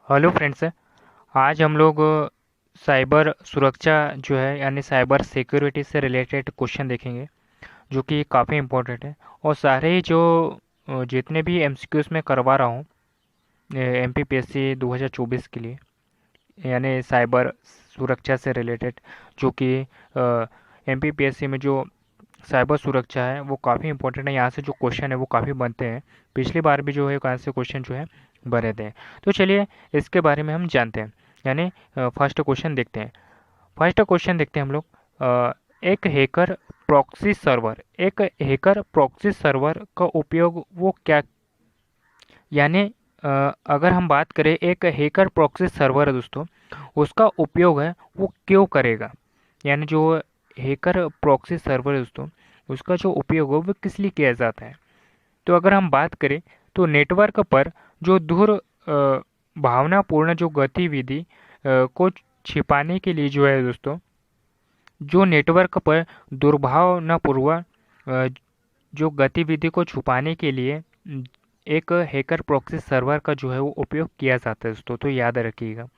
Hello friends. आज हम लोग साइबर सुरक्षा जो है यानी साइबर सिक्योरिटी से रिलेटेड क्वेश्चन देखेंगे, जो कि काफ़ी इम्पोर्टेंट है। और सारे ही जो जितने भी एमसीक्यूज मैं करवा रहा हूँ एमपीपीएससी 2024 के लिए, यानी साइबर सुरक्षा से रिलेटेड, जो कि एमपीपीएससी में जो साइबर सुरक्षा है वो काफ़ी इंपॉर्टेंट है। यहाँ से जो क्वेश्चन है वो काफ़ी बनते हैं। पिछली बार भी जो है यहाँ से क्वेश्चन जो है बने थे। तो चलिए इसके बारे में हम जानते हैं, यानी फर्स्ट क्वेश्चन देखते हैं। फर्स्ट क्वेश्चन देखते हैं हम लोग। एक हैकर प्रॉक्सी सर्वर, एक हैकर प्रॉक्सी सर्वर का उपयोग वो क्या, यानी अगर हम बात करें एक हैकर प्रॉक्सी सर्वर है दोस्तों, उसका उपयोग है वो क्यों करेगा। यानी जो हैकर प्रॉक्सी सर्वर है दोस्तों, उसका जो उपयोग है वो किस लिए किया जाता है। तो अगर हम बात करें तो नेटवर्क पर जो भावनापूर्ण जो गतिविधि को छिपाने के लिए जो है दोस्तों, जो नेटवर्क पर दुर्भावनापूर्वक जो गतिविधि को छुपाने के लिए एक हैकर प्रॉक्सी सर्वर का जो है वो उपयोग किया जाता है दोस्तों। तो याद रखिएगा,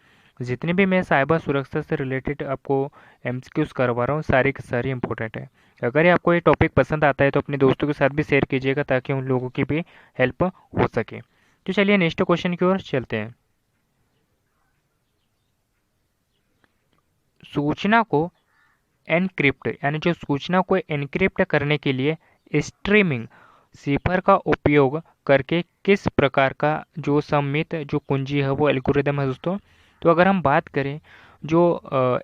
जितने भी मैं साइबर सुरक्षा से रिलेटेड आपको एमसीक्यूज करवा रहा हूँ सारी की सारी इंपॉर्टेंट है। अगर ये आपको ये टॉपिक पसंद आता है तो अपने दोस्तों के साथ भी शेयर कीजिएगा, ताकि उन लोगों की भी हेल्प हो सके। तो चलिए नेक्स्ट क्वेश्चन की ओर चलते हैं। सूचना को एनक्रिप्ट, यानी जो सूचना को एनक्रिप्ट करने के लिए स्ट्रीमिंग सिफर का उपयोग करके किस प्रकार का जो सम्मित जो कुंजी है वो एल्गोरिदम है दोस्तों। तो अगर हम बात करें जो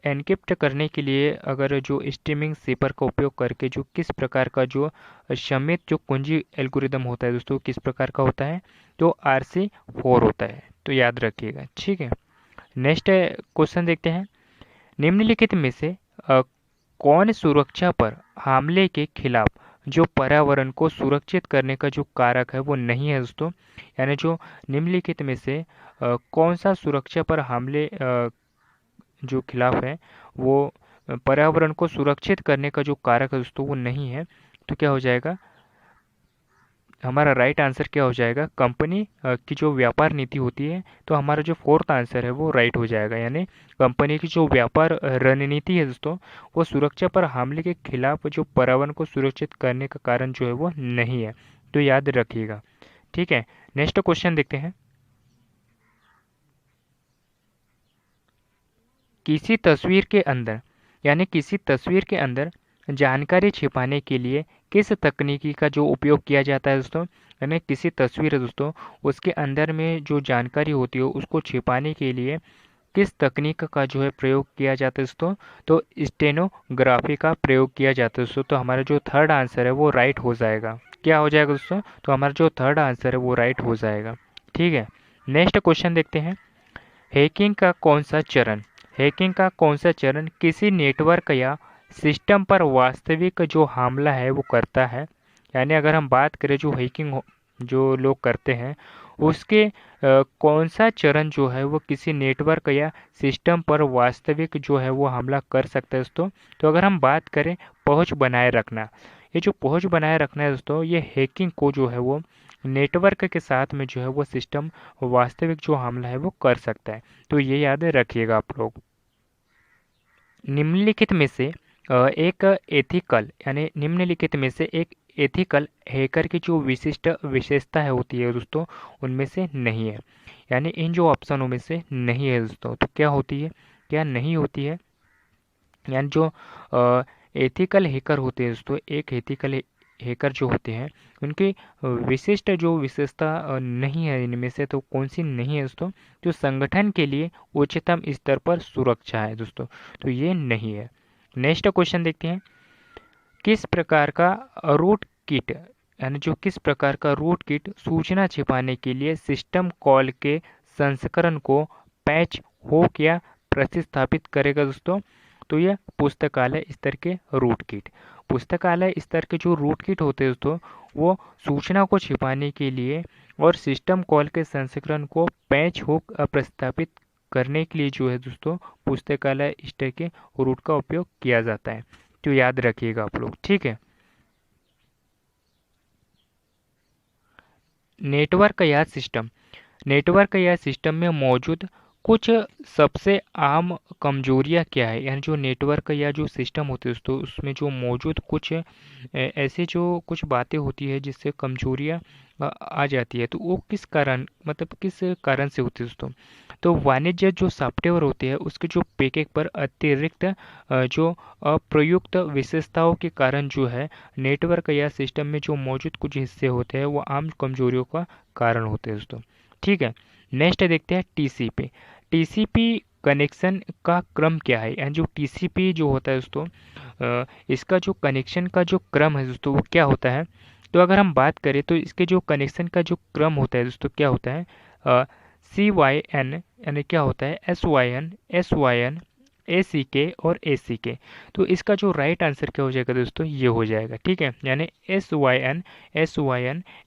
एनक्रिप्ट करने के लिए अगर जो स्ट्रीमिंग सिफर का उपयोग करके जो किस प्रकार का जो सम्मित जो कुंजी एल्गोरिदम होता है दोस्तों, किस प्रकार का होता है, तो RC4 होता है। तो याद रखिएगा, ठीक है। नेक्स्ट क्वेश्चन देखते हैं। निम्नलिखित में से कौन सुरक्षा पर हमले के खिलाफ जो पर्यावरण को सुरक्षित करने का जो कारक है वो नहीं है दोस्तों। यानी जो निम्नलिखित में से कौन सा सुरक्षा पर हमले जो खिलाफ है वो पर्यावरण को सुरक्षित करने का जो कारक है दोस्तों वो नहीं है। तो क्या हो जाएगा, हमारा राइट आंसर क्या हो जाएगा, कंपनी की जो व्यापार नीति होती है। तो हमारा जो फोर्थ आंसर है वो राइट हो जाएगा, यानी कंपनी की जो व्यापार रणनीति है दोस्तों, वो सुरक्षा पर हमले के खिलाफ जो पर्यावरण को सुरक्षित करने का कारण जो है वो नहीं है। तो याद रखिएगा, ठीक है। नेक्स्ट क्वेश्चन देखते हैं। किसी तस्वीर के अंदर, यानी किसी तस्वीर के अंदर जानकारी छिपाने के लिए किस तकनीकी का जो उपयोग किया जाता है दोस्तों। यानी किसी तस्वीर है दोस्तों, उसके अंदर में जो जानकारी होती है उसको छिपाने के लिए किस तकनीक का जो है प्रयोग किया जाता है दोस्तों, तो स्टेनोग्राफी का प्रयोग किया जाता है दोस्तों। तो हमारा जो थर्ड आंसर है वो राइट हो जाएगा। क्या हो जाएगा दोस्तों, तो हमारा जो थर्ड आंसर है वो राइट हो जाएगा, ठीक है। नेक्स्ट क्वेश्चन देखते हैं। हैकिंग का कौन सा चरण, हैकिंग का कौन सा चरण किसी नेटवर्क या सिस्टम पर वास्तविक जो हमला है वो करता है। यानी अगर हम बात करें जो हैकिंग जो लोग करते हैं उसके कौन सा चरण जो है वो किसी नेटवर्क या सिस्टम पर वास्तविक जो है वो हमला कर सकता है दोस्तों। तो अगर हम बात करें पहुंच बनाए रखना, ये जो पहुंच बनाए रखना है दोस्तों, ये हैकिंग को जो है वो नेटवर्क के साथ में जो है वो सिस्टम वास्तविक जो हमला है वो कर सकता है। तो ये याद रखिएगा आप लोग। निम्नलिखित में से एक एथिकल, यानी निम्नलिखित में से एक एथिकल हैकर की जो विशिष्ट विशेषता है होती है दोस्तों, उनमें से नहीं है। यानी इन जो ऑप्शनों में से नहीं है दोस्तों, तो क्या होती है, क्या नहीं होती है। यानी जो एथिकल हैकर होते हैं दोस्तों, एक एथिकल हैकर जो होते हैं उनकी विशिष्ट जो विशेषता नहीं है इनमें से, तो कौन सी नहीं है दोस्तों, जो संगठन के लिए उच्चतम स्तर पर सुरक्षा है दोस्तों। तो ये नहीं है। नेक्स्ट क्वेश्चन देखते हैं। किस प्रकार का रूट किट, यानी जो किस प्रकार का रूट किट सूचना छिपाने के लिए सिस्टम कॉल के संस्करण को पैच हो या प्रतिस्थापित करेगा दोस्तों। तो यह पुस्तकालय स्तर के रूट किट, पुस्तकालय स्तर के जो रूट किट होते हैं दोस्तों, वो सूचना को छिपाने के लिए और सिस्टम कॉल के संस्करण को पैच हो प्रतिस्थापित करने के लिए जो है दोस्तों, पुस्तकालय स्तर के रूट का उपयोग किया जाता है। तो याद रखिएगा आप लोग, ठीक है। नेटवर्क या सिस्टम, नेटवर्क या सिस्टम में मौजूद कुछ सबसे आम कमजोरियां क्या है, यानी जो नेटवर्क या जो सिस्टम होते हैं दोस्तों उसमें जो मौजूद कुछ ऐसे जो कुछ बातें होती है जिससे कमजोरियां आ जाती है, तो वो किस कारण मतलब किस कारण से होती है दोस्तों। तो वाणिज्य जो सॉफ्टवेयर होते हैं उसके जो पैकेज पर अतिरिक्त जो अप्रयुक्त विशेषताओं के कारण जो है नेटवर्क या सिस्टम में जो मौजूद कुछ हिस्से होते हैं वो आम कमजोरियों का कारण होते हैं दोस्तों। ठीक है, नेक्स्ट देखते हैं टीसीपी। टीसीपी कनेक्शन का क्रम क्या है, यानी जो टीसीपी जो होता है दोस्तों इसका जो कनेक्शन का जो क्रम है दोस्तों वो क्या होता है। तो अगर हम बात करें तो इसके जो कनेक्शन का जो क्रम होता है दोस्तों क्या होता है, CYN यानी क्या होता है SYN ACK और ACK। तो इसका जो राइट आंसर क्या हो जाएगा दोस्तों, ये हो जाएगा। ठीक है, यानी SYN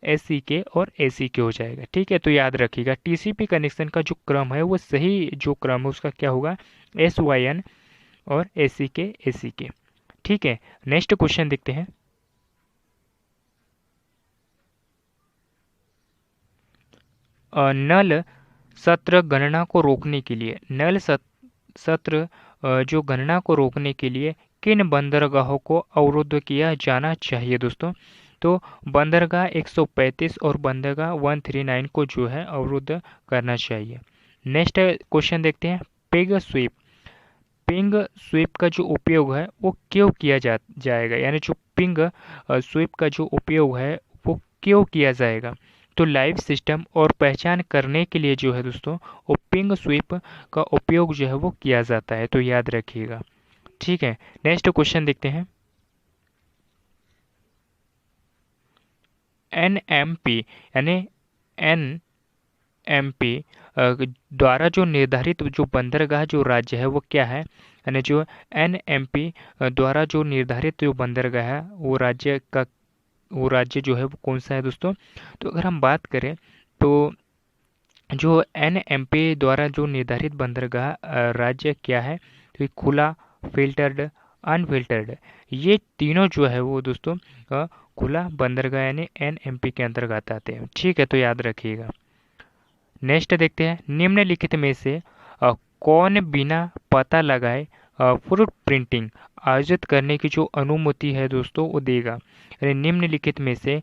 ACK और ACK हो जाएगा। ठीक है, तो याद रखिएगा टीसीपी कनेक्शन का जो क्रम है वो सही जो क्रम है उसका क्या होगा, SYN और ACK ACK। ठीक है, नेक्स्ट क्वेश्चन देखते हैं। नल सत्र गणना को रोकने के लिए सत्र जो गणना को रोकने के लिए किन बंदरगाहों को अवरुद्ध किया जाना चाहिए दोस्तों। तो बंदरगाह 135 और बंदरगाह 139 को जो है अवरुद्ध करना चाहिए। नेक्स्ट क्वेश्चन देखते हैं। पिग स्वीप पिंग स्वीप का जो उपयोग है वो क्यों किया जाएगा, यानी जो पिंग स्वीप का जो उपयोग है वो क्यों किया जाएगा। तो लाइव सिस्टम और पहचान करने के लिए जो है दोस्तों वो पिंग स्वीप का उपयोग जो है वो किया जाता है, तो याद रखिएगा। ठीक है, नेक्स्ट क्वेश्चन देखते हैं। NMP यानी NMP द्वारा जो निर्धारित जो बंदरगाह जो राज्य है वो क्या है, यानी जो NMP द्वारा जो निर्धारित जो बंदरगाह है वो राज्य जो है वो कौन सा है दोस्तों। तो अगर हम बात करें तो जो NMP द्वारा जो निर्धारित बंदरगाह राज्य क्या है, तो ये खुला, फिल्टर्ड, अनफिल्टर्ड, ये तीनों जो है वो दोस्तों खुला बंदरगाह यानी NMP के अंतर्गत आते हैं। ठीक है, तो याद रखिएगा। नेक्स्ट देखते हैं। निम्नलिखित में से कौन बिना पता लगाए फुट प्रिंटिंग आयोजित करने की जो अनुमति है दोस्तों वो देगा, यानी निम्नलिखित में से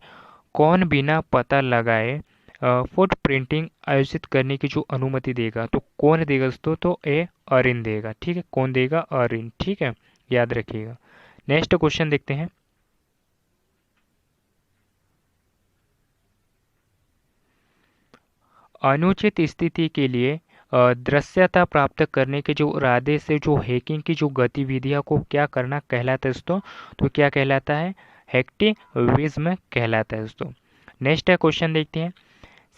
कौन बिना पता लगाए फुट प्रिंटिंग आयोजित करने की जो अनुमति देगा। तो कौन देगा दोस्तों, तो ए अरिन देगा। ठीक है, कौन देगा, अरिन। ठीक है, याद रखिएगा। नेक्स्ट क्वेश्चन देखते हैं। अनुचित स्थिति के लिए दृश्यता प्राप्त करने के जो इरादे से जो हैकिंग की जो गतिविधियों को क्या करना कहलाता है दोस्तों, तो क्या कहलाता है, हैकिंग कहलाता है दोस्तों। नेक्स्ट क्वेश्चन देखते हैं।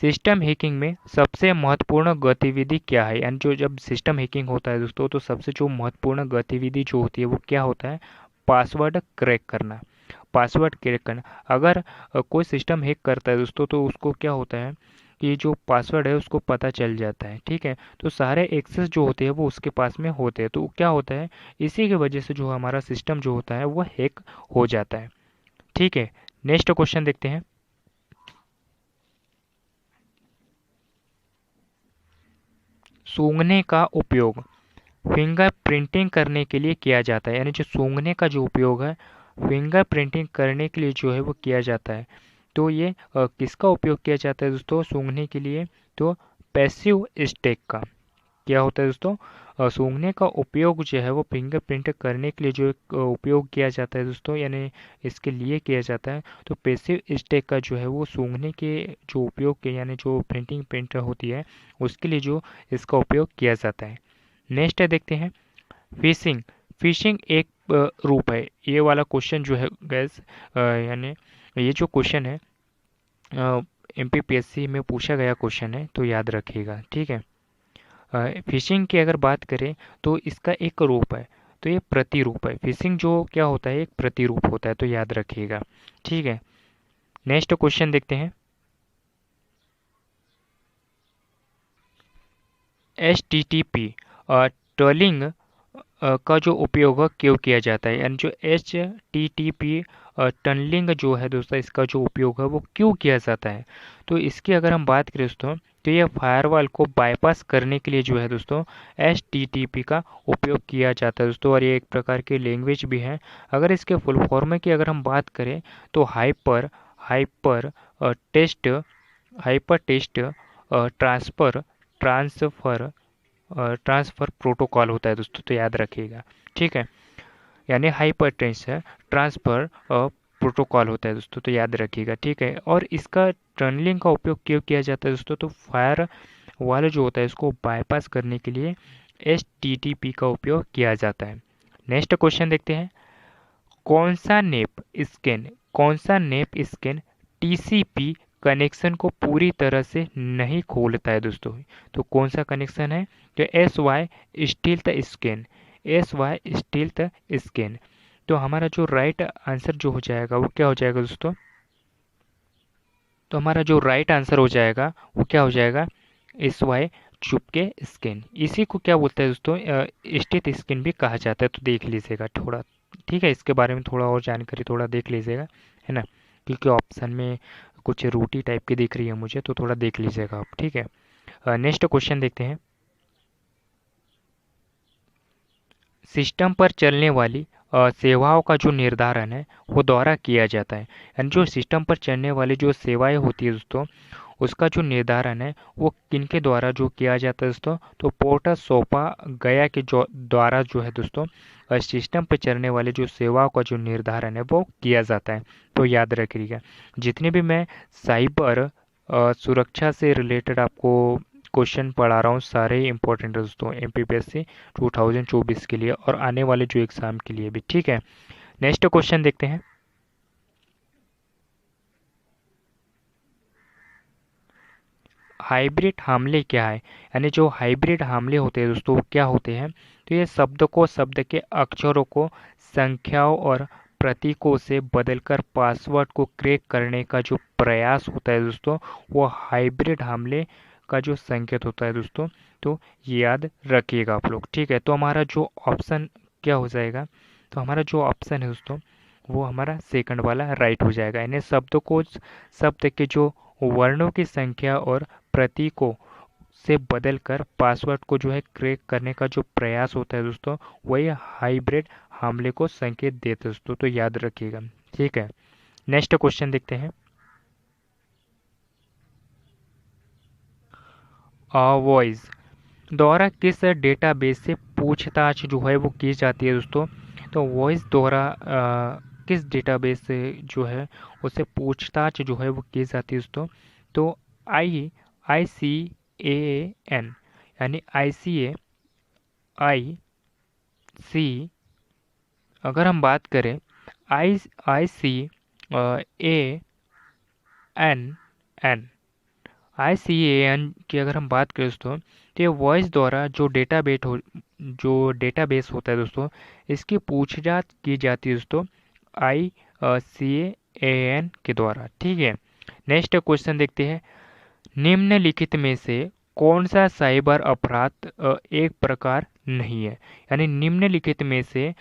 सिस्टम हैकिंग में सबसे महत्वपूर्ण गतिविधि क्या है, यानी जो जब सिस्टम हैकिंग होता है दोस्तों तो सबसे जो महत्वपूर्ण गतिविधि जो होती है वो क्या होता है, पासवर्ड क्रैक करना। पासवर्ड क्रैक करना, अगर कोई सिस्टम हैक करता है दोस्तों तो उसको क्या होता है कि जो पासवर्ड है उसको पता चल जाता है। ठीक है, तो सारे एक्सेस जो होते हैं वो उसके पास में होते हैं, तो क्या होता है इसी की वजह से जो हमारा सिस्टम जो होता है वो हैक हो जाता है। ठीक है, नेक्स्ट क्वेश्चन देखते हैं। सूंघने का उपयोग फिंगर प्रिंटिंग करने के लिए किया जाता है, यानी जो सूंघने का जो उपयोग है फिंगर प्रिंटिंग करने के लिए जो है वो किया जाता है। तो ये किसका उपयोग किया जाता है दोस्तों सूंघने के लिए, तो पैसिव स्टैक का। क्या होता है दोस्तों, सूंघने का उपयोग जो है वो फिंगर प्रिंट करने के लिए जो एक उपयोग किया जाता है दोस्तों, यानी इसके लिए किया जाता है। तो पैसिव स्टैक का जो है वो सूंघने के जो उपयोग के यानी जो प्रिंटिंग प्रिंटर होती है उसके लिए जो इसका उपयोग किया जाता है। नेक्स्ट देखते हैं। फिशिंग फिशिंग एक रूप है। ये वाला क्वेश्चन जो है गैस यानी ये जो क्वेश्चन है MPPSC में पूछा गया क्वेश्चन है, तो याद रखिएगा। ठीक है, फिशिंग की अगर बात करें तो इसका एक रूप है, तो ये प्रतिरूप है। फिशिंग जो क्या होता है एक प्रतिरूप होता है, तो याद रखिएगा। ठीक है, नेक्स्ट क्वेश्चन देखते हैं। HTTP ट्रोलिंग का जो उपयोग क्यों किया जाता है, यानी जो HTTP टनलिंग जो है दोस्तों, इसका जो उपयोग है वो क्यों किया जाता है। तो इसकी अगर हम बात करें दोस्तों, तो यह फायरवॉल को बाईपास करने के लिए जो है दोस्तों HTTP का उपयोग किया जाता है दोस्तों, और ये एक प्रकार की लैंग्वेज भी है। अगर इसके फुल फॉर्म की अगर हम बात करें तो hypertext hypertext transfer transfer transfer protocol होता है दोस्तों, तो याद रखिएगा। ठीक है, यानी हाइपरटेंशन ट्रांसफ़र प्रोटोकॉल होता है दोस्तों, तो याद रखिएगा। ठीक है, और इसका टनलिंग का उपयोग क्यों किया जाता है दोस्तों, तो फायर वाल जो होता है इसको बाईपास करने के लिए HTTP का उपयोग किया जाता है। नेक्स्ट क्वेश्चन देखते हैं। कौन सा नेप स्कैन TCP कनेक्शन को पूरी तरह से नहीं खोलता है दोस्तों। तो कौन सा कनेक्शन है, तो एस वाई स्टील्थ स्कैन। तो हमारा जो राइट आंसर जो हो जाएगा वो क्या हो जाएगा दोस्तों, तो हमारा जो राइट आंसर हो जाएगा वो क्या हो जाएगा, SY चुपके स्कैन। इसी को क्या बोलते हैं दोस्तों, स्टील्थ स्कैन भी कहा जाता है, तो देख लीजिएगा थोड़ा। ठीक है, इसके बारे में थोड़ा और जानकारी थोड़ा देख लीजिएगा, है ना, क्योंकि ऑप्शन में कुछ रूटी टाइप की दिख रही है मुझे, तो थोड़ा देख लीजिएगा आप। ठीक है, नेक्स्ट क्वेश्चन देखते हैं। सिस्टम पर चलने वाली सेवाओं का जो निर्धारण है वो द्वारा किया जाता है, यानी जो सिस्टम पर चलने वाली जो सेवाएं होती है दोस्तों, उसका जो निर्धारण है वो किनके द्वारा जो किया जाता है दोस्तों, तो पोर्टर सौंपा गया के जो द्वारा जो है दोस्तों सिस्टम पर चलने वाली जो सेवाओं का जो निर्धारण है वो किया जाता है। तो याद रखिएगा, जितने भी मैं साइबर सुरक्षा से रिलेटेड आपको क्वेश्चन पढ़ा रहा हूँ, सारे इंपॉर्टेंट है दोस्तों MPPSC 2024 के लिए और आने वाले जो एग्ज़ाम के लिए भी। ठीक है, नेक्स्ट क्वेश्चन देखते हैं। हाइब्रिड हमले क्या है, यानी जो हाइब्रिड हमले होते हैं दोस्तों वो क्या होते हैं, तो ये शब्द के अक्षरों को संख्याओं और प्रतीकों से बदलकर पासवर्ड को क्रैक करने का जो प्रयास होता है दोस्तों, वो हाइब्रिड हमले का जो संकेत होता है दोस्तों, तो ये याद रखिएगा आप लोग। ठीक है, तो हमारा जो ऑप्शन क्या हो जाएगा, तो हमारा जो ऑप्शन है दोस्तों वो हमारा सेकंड वाला राइट हो जाएगा, यानी शब्द के जो वर्णों की संख्या और प्रतीकों से बदलकर पासवर्ड को जो है क्रैक करने का जो प्रयास होता है दोस्तों, वही हाइब्रिड हमले को संकेत देते हैं दोस्तों, तो याद रखिएगा। ठीक है, नेक्स्ट क्वेश्चन देखते हैं। वॉइस द्वारा किस डेटाबेस से पूछताछ जो है वो की जाती है दोस्तों, तो वॉइस द्वारा किस डेटाबेस से जो है उससे पूछताछ जो है वो की जाती है दोस्तों, तो ICAN, यानी IC, अगर हम बात करें ICANN की अगर हम बात करें दोस्तों, तो ये वॉइस द्वारा जो डेटाबेस होता है दोस्तों, इसकी पूछताछ की जाती है दोस्तों ICAN के द्वारा। ठीक है, नेक्स्ट क्वेश्चन देखते हैं। निम्नलिखित में से कौन सा साइबर अपराध एक प्रकार नहीं है, यानी निम्नलिखित में से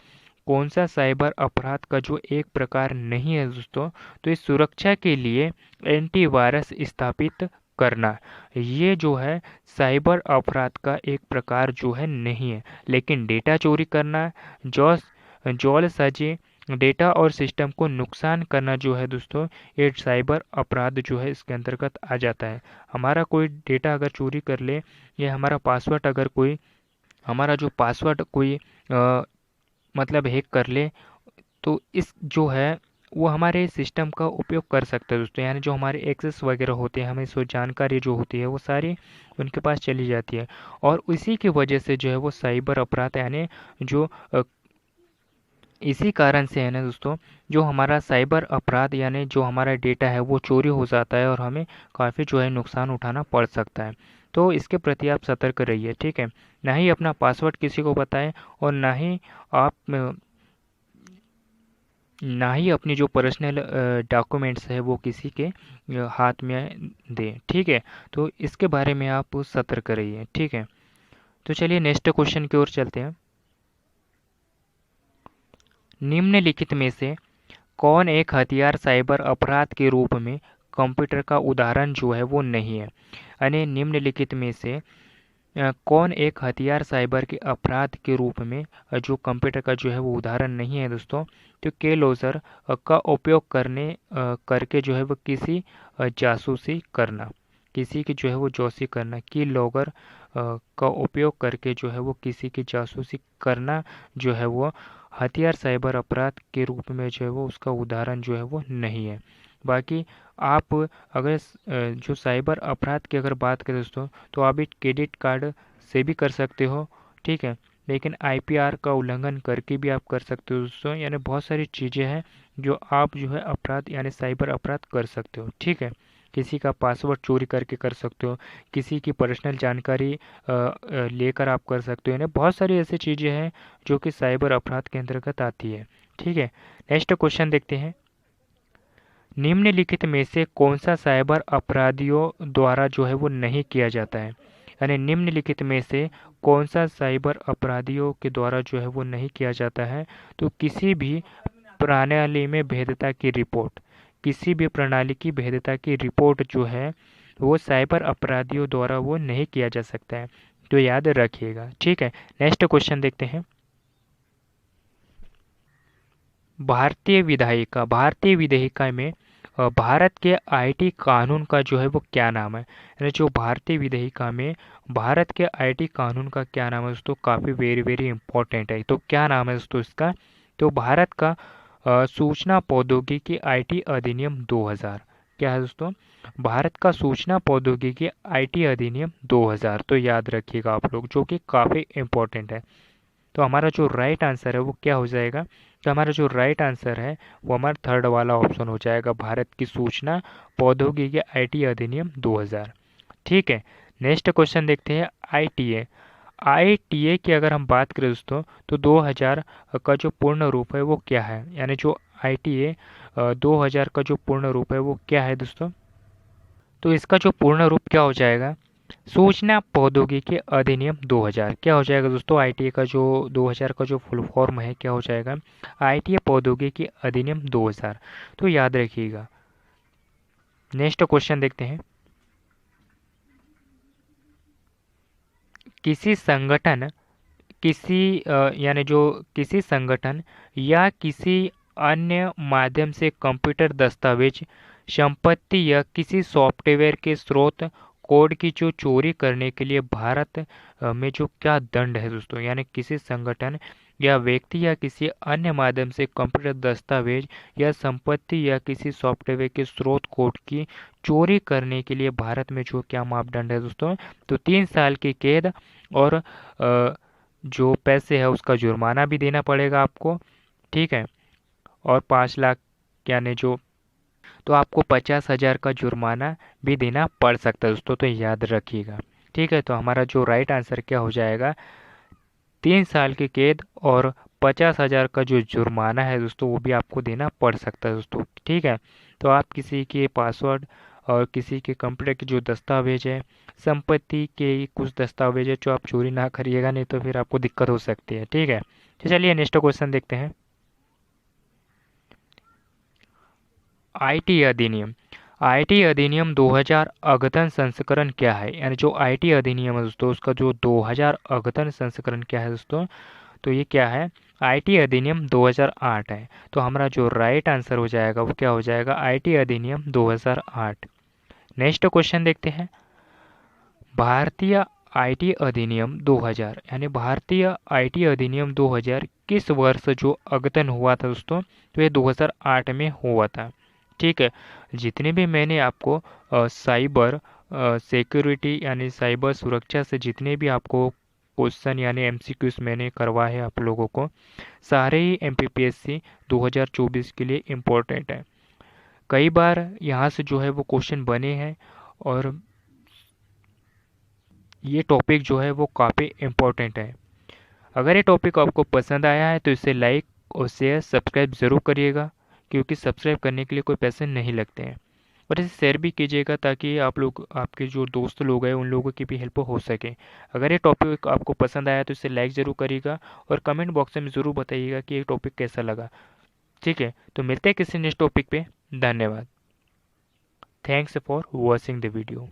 कौन सा साइबर अपराध का जो एक प्रकार नहीं है दोस्तों, तो इस सुरक्षा के लिए एंटीवायरस स्थापित करना, ये जो है साइबर अपराध का एक प्रकार जो है नहीं है। लेकिन डेटा चोरी करना, जालसाजी, डेटा और सिस्टम को नुकसान करना जो है दोस्तों, ये साइबर अपराध जो है इसके अंतर्गत आ जाता है। हमारा कोई डेटा अगर चोरी कर ले, या हमारा जो पासवर्ड कोई मतलब हैक कर ले, तो इस जो है वो हमारे सिस्टम का उपयोग कर सकते हैं दोस्तों, यानी जो हमारे एक्सेस वगैरह होते हैं, हमें सो जानकारी जो होती है वो सारी उनके पास चली जाती है, और उसी की वजह से जो है वो साइबर अपराध, यानी जो इसी कारण से है ना दोस्तों, जो हमारा साइबर अपराध यानी जो हमारा डेटा है वो चोरी हो जाता है और हमें काफ़ी जो है नुकसान उठाना पड़ सकता है। तो इसके प्रति आप सतर्क रहिए। ठीक है, ना ही अपना पासवर्ड किसी को बताएं, और आप ना ही अपनी जो पर्सनल डॉक्यूमेंट्स है वो किसी के हाथ में दें। ठीक है, तो इसके बारे में आप सतर्क रहिए। ठीक है, तो चलिए नेक्स्ट क्वेश्चन की ओर चलते हैं। निम्नलिखित में से कौन एक हथियार साइबर अपराध के रूप में कंप्यूटर का उदाहरण जो है वो नहीं है। यानी निम्नलिखित में से कौन एक हथियार साइबर के अपराध के रूप में जो कंप्यूटर का जो है वो उदाहरण नहीं है दोस्तों। तो के लोजर का उपयोग करके जो है वो किसी जासूसी करना, किसी की जो है वो जासूसी करना, की लॉगर का उपयोग करके जो है वो किसी की जासूसी करना जो है वो हथियार साइबर अपराध के रूप में जो है वो उसका उदाहरण जो है वो नहीं है। बाकी आप अगर जो साइबर अपराध की अगर बात करें दोस्तों, तो आप एक क्रेडिट कार्ड से भी कर सकते हो, ठीक है। लेकिन आईपीआर का उल्लंघन करके भी आप कर सकते हो दोस्तों। यानी बहुत सारी चीज़ें हैं जो आप जो है अपराध यानी साइबर अपराध कर सकते हो, ठीक है। किसी का पासवर्ड चोरी करके कर सकते हो, किसी की पर्सनल जानकारी लेकर आप कर सकते हो। यानी बहुत सारी ऐसी चीज़ें हैं जो कि साइबर अपराध के अंतर्गत आती है, ठीक है। नेक्स्ट क्वेश्चन देखते हैं। निम्नलिखित में से कौन सा साइबर अपराधियों द्वारा जो है वो नहीं किया जाता है। यानी निम्नलिखित में से कौन सा साइबर अपराधियों के द्वारा जो है वो नहीं किया जाता है। तो किसी भी प्रणाली में भेद्यता की रिपोर्ट, किसी भी प्रणाली की भेद्यता की रिपोर्ट जो है वो साइबर अपराधियों द्वारा वो नहीं किया जा सकता है, तो याद रखिएगा, ठीक है। नेक्स्ट क्वेश्चन देखते हैं। भारतीय विधायिका में भारत के आईटी कानून का जो है वो क्या नाम है। यानी जो भारतीय विधायिका में भारत के आईटी कानून का क्या नाम है दोस्तों, काफ़ी वेरी वेरी इंपॉर्टेंट है। तो क्या नाम है दोस्तों इसका। तो भारत का सूचना प्रौद्योगिकी आईटी अधिनियम 2000 क्या है दोस्तों। भारत का सूचना प्रौद्योगिकी आईटी अधिनियम 2000, तो याद रखिएगा आप लोग, जो कि काफ़ी इंपॉर्टेंट है। तो हमारा जो राइट आंसर है वो क्या हो जाएगा। तो हमारा जो राइट आंसर है वो हमारा थर्ड वाला ऑप्शन हो जाएगा, भारत की सूचना प्रौद्योगिकी आईटी अधिनियम 2000, ठीक है। नेक्स्ट क्वेश्चन देखते हैं। आईटीए आईटीए की अगर हम बात करें दोस्तों, तो 2000 का जो पूर्ण रूप है वो क्या है। यानी जो आईटीए 2000 का जो पूर्ण रूप है वो क्या है दोस्तों। तो इसका जो पूर्ण रूप क्या हो जाएगा, सूचना प्रौद्योगिकी अधिनियम 2000 क्या हो जाएगा दोस्तों। आईटीए का जो 2000 का जो फुल फॉर्म है क्या हो जाएगा, आईटीए प्रौद्योगिकी अधिनियम 2000, तो याद रखिएगा। नेक्स्ट क्वेश्चन देखते हैं। किसी संगठन यानी जो किसी संगठन या किसी अन्य माध्यम से कंप्यूटर दस्तावेज, संपत्ति या किसी सॉफ्टवेयर के स्रोत कोड की जो चोरी करने के लिए भारत में जो क्या दंड है दोस्तों। यानी किसी संगठन या व्यक्ति या किसी अन्य माध्यम से कंप्यूटर दस्तावेज या संपत्ति या किसी सॉफ्टवेयर के स्रोत कोड की चोरी करने के लिए भारत में जो क्या मापदंड है दोस्तों। तो 3 साल की कैद और जो पैसे है उसका जुर्माना भी देना पड़ेगा आपको, ठीक है। और 5 लाख यानी जो, तो आपको 50,000 का जुर्माना भी देना पड़ सकता है दोस्तों, तो याद रखिएगा, ठीक है। तो हमारा जो राइट आंसर क्या हो जाएगा, 3 साल की कैद और 50,000 का जो जुर्माना है दोस्तों वो भी आपको देना पड़ सकता है दोस्तों, ठीक है। तो आप किसी के पासवर्ड और किसी के कंप्यूटर के जो दस्तावेज है, संपत्ति के कुछ दस्तावेज है, जो आप चोरी ना करिएगा, नहीं तो फिर आपको दिक्कत हो सकती है, ठीक है। तो चलिए नेक्स्ट क्वेश्चन देखते हैं। आईटी अधिनियम आईटी अधिनियम 2000 अद्यतन संस्करण क्या है। यानी जो आईटी अधिनियम है दोस्तों उसका जो 2000 अद्यतन संस्करण क्या है दोस्तों। तो ये क्या है, आईटी अधिनियम 2008 है। तो हमारा जो राइट आंसर हो जाएगा वो क्या हो जाएगा, आईटी अधिनियम 2008। नेक्स्ट क्वेश्चन देखते हैं। भारतीय आईटी अधिनियम 2000 यानी भारतीय आईटी अधिनियम 2000 किस वर्ष जो अद्यतन हुआ था दोस्तों। तो ये 2008 में हुआ था, ठीक है। जितने भी मैंने आपको साइबर सिक्योरिटी यानी साइबर सुरक्षा से जितने भी आपको क्वेश्चन यानी एमसीक्यूज मैंने करवाए हैं आप लोगों को, सारे ही एमपीपीएससी 2024 के लिए इम्पोर्टेंट है। कई बार यहाँ से जो है वो क्वेश्चन बने हैं और ये टॉपिक जो है वो काफ़ी इम्पोर्टेंट है। अगर ये टॉपिक आपको पसंद आया है तो इसे लाइक और शेयर सब्सक्राइब ज़रूर करिएगा, क्योंकि सब्सक्राइब करने के लिए कोई पैसे नहीं लगते हैं। और इसे शेयर भी कीजिएगा ताकि आप लोग, आपके जो दोस्त लोग हैं, उन लोगों की भी हेल्प हो सके। अगर ये टॉपिक आपको पसंद आया तो इसे लाइक ज़रूर करिएगा और कमेंट बॉक्स में ज़रूर बताइएगा कि ये टॉपिक कैसा लगा। ठीक है, तो मिलते हैं किसी नेक्स्ट टॉपिक पे। धन्यवाद। Thanks for watching the video.